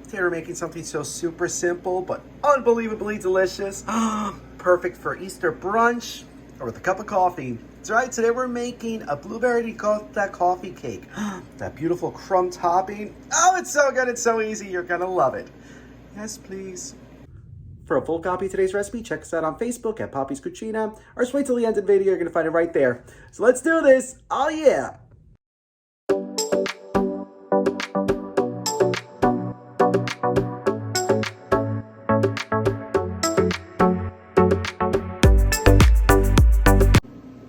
Today we're making something so super simple but unbelievably delicious. Perfect for Easter brunch or with a cup of coffee. That's right, today we're making a blueberry ricotta coffee cake. That beautiful crumb topping. Oh, it's so good, it's so easy, you're gonna love it. Yes, please. For a full copy of today's recipe, check us out on Facebook at Poppy's Cucina, or just wait till the end of the video, you're gonna find it right there. So let's do this, oh yeah!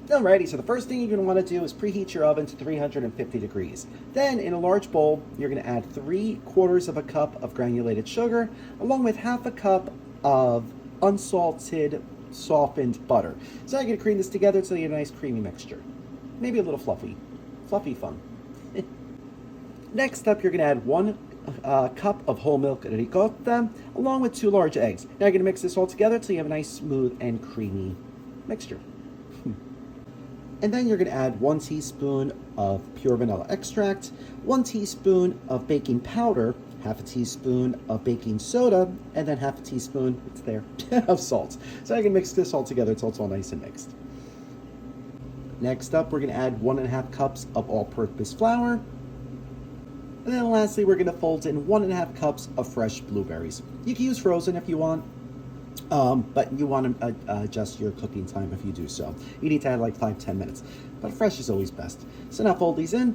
Alrighty, so the first thing you're going to want to do is preheat your oven to 350 degrees. Then, in a large bowl, you're going to add 3/4 of a cup of granulated sugar, along with 1/2 cup of unsalted, softened butter. So you're going to cream this together until you get a nice creamy mixture. Maybe a little fluffy fun. Next up, you're going to add 1 cup of whole milk ricotta, along with 2 large eggs. Now you're going to mix this all together until you have a nice, smooth, and creamy mixture. And then you're going to add 1 teaspoon of pure vanilla extract, 1 teaspoon of baking powder, 1/2 teaspoon of baking soda, and then 1/2 teaspoon, it's there, of salt. So I can mix this all together until it's all nice and mixed. Next up, we're going to add 1.5 cups of all-purpose flour. And then lastly, we're going to fold in 1.5 cups of fresh blueberries. You can use frozen if you want. But you want to adjust your cooking time if you do so. You need to add like 5-10 minutes, but fresh is always best. So now fold these in,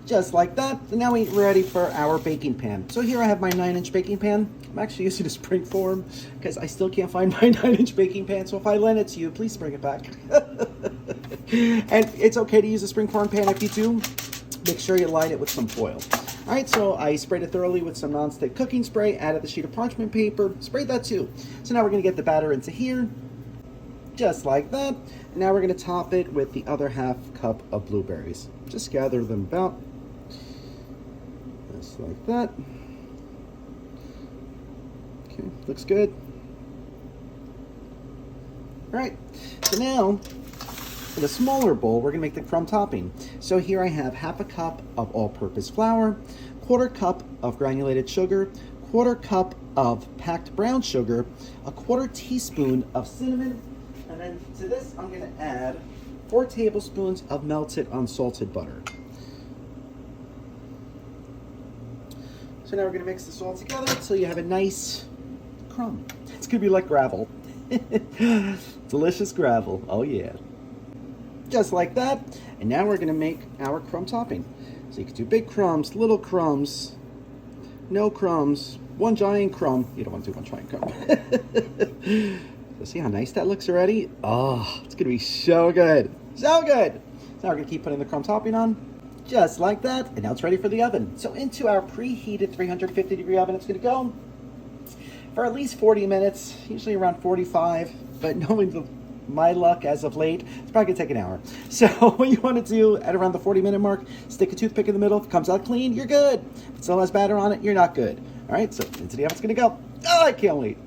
just like that. And now we're ready for our baking pan. So here I have my 9-inch baking pan. I'm actually using a spring form because I still can't find my 9-inch baking pan. So if I lend it to you, please bring it back. And it's okay to use a spring form pan. If you do, make sure you line it with some foil. All right, so I sprayed it thoroughly with some nonstick cooking spray, added the sheet of parchment paper, sprayed that too. So now we're gonna get the batter into here, just like that. And now we're gonna top it with the other 1/2 cup of blueberries. Just gather them about, just like that. Okay, looks good. All right, so now, in a smaller bowl, we're gonna make the crumb topping. So here I have 1/2 cup of all-purpose flour, 1/4 cup of granulated sugar, 1/4 cup of packed brown sugar, 1/4 teaspoon of cinnamon, and then to this I'm gonna add 4 tablespoons of melted unsalted butter. So now we're gonna mix this all together until you have a nice crumb. It's gonna be like gravel. Delicious gravel, oh yeah. Just like that. And now we're gonna make our crumb topping. So you can do big crumbs, little crumbs, no crumbs, 1 giant crumb. You don't want to do 1 giant crumb. So see how nice that looks already? Oh, it's gonna be so good, so good. So now we're gonna keep putting the crumb topping on, just like that. And now it's ready for the oven. So into our preheated 350 degree oven, it's gonna go for at least 40 minutes, usually around 45, but knowing my luck as of late, it's probably gonna take an hour. So what you want to do at around the 40-minute mark, stick a toothpick in the middle. If it comes out clean, you're good. If it still has batter on it, you're not good. All right, so into the oven it's gonna go. Oh, I can't wait.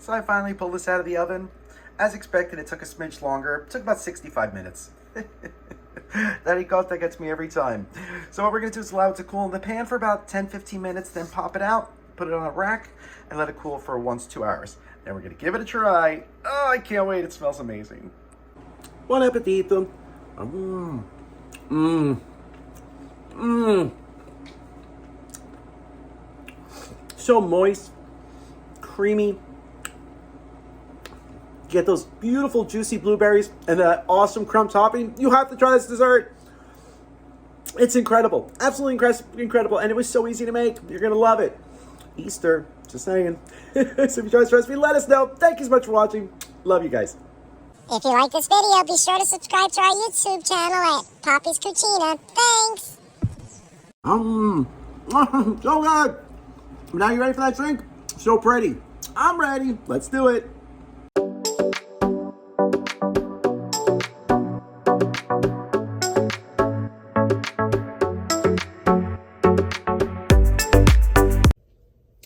So I finally pulled this out of the oven. As expected, it took a smidge longer. It took about 65 minutes. That ricotta gets me every time. So what we're gonna do is allow it to cool in the pan for about 10-15 minutes, then pop it out, put it on a rack, and let it cool for 1 to 2 hours. Then we're gonna give it a try. Oh, I can't wait, it smells amazing. Buon appetito. So moist, creamy. Get those beautiful juicy blueberries and that awesome crumb topping. You have to try this dessert. It's incredible, absolutely incredible, and it was so easy to make. You're gonna love it. Easter, just saying. So if you try this recipe, let us know. Thank you so much for watching. Love you guys. If you like this video, be sure to subscribe to our YouTube channel at Poppy's Cucina. Thanks! So good. Now you ready for that drink? So pretty. I'm ready. Let's do it.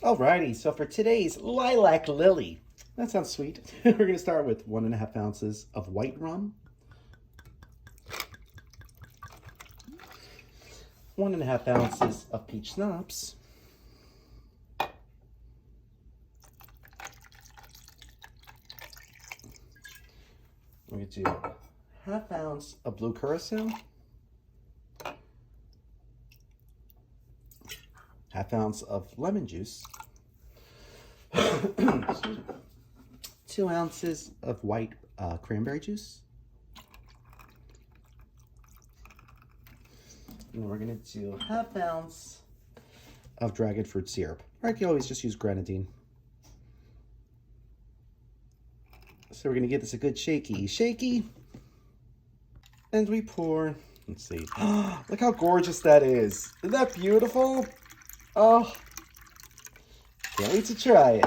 Alrighty, so for today's lilac lily, that sounds sweet. We're going to start with 1.5 ounces of white rum, 1.5 ounces of peach schnapps, We're going to do ½ ounce of blue curacao, ½ ounce of lemon juice, 2 ounces of white cranberry juice. And we're going to do ½ ounce of dragon fruit syrup. Or you can always just use grenadine. So we're going to give this a good shaky. And we pour. Let's see. Look how gorgeous that is. Isn't that beautiful? Oh, can't wait to try it.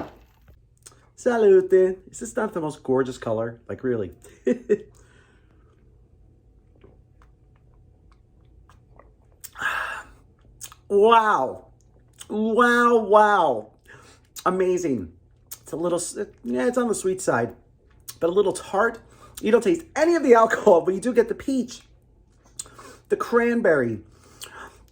Salute. Is this not the most gorgeous color? Like, really? Wow. Wow. Amazing. It's a little, yeah, it's on the sweet side, but a little tart. You don't taste any of the alcohol, but you do get the peach, the cranberry,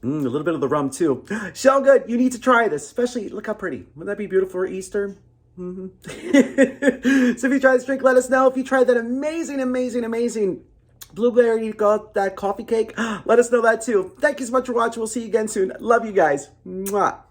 a little bit of the rum too. So good. You need to try this, especially, look how pretty. Wouldn't that be beautiful for Easter? So if you try this drink, let us know. If you tried that amazing Blueberry Ricotta Coffee Cake, let us know that too. Thank you so much for watching. We'll see you again soon. Love you guys. Mwah.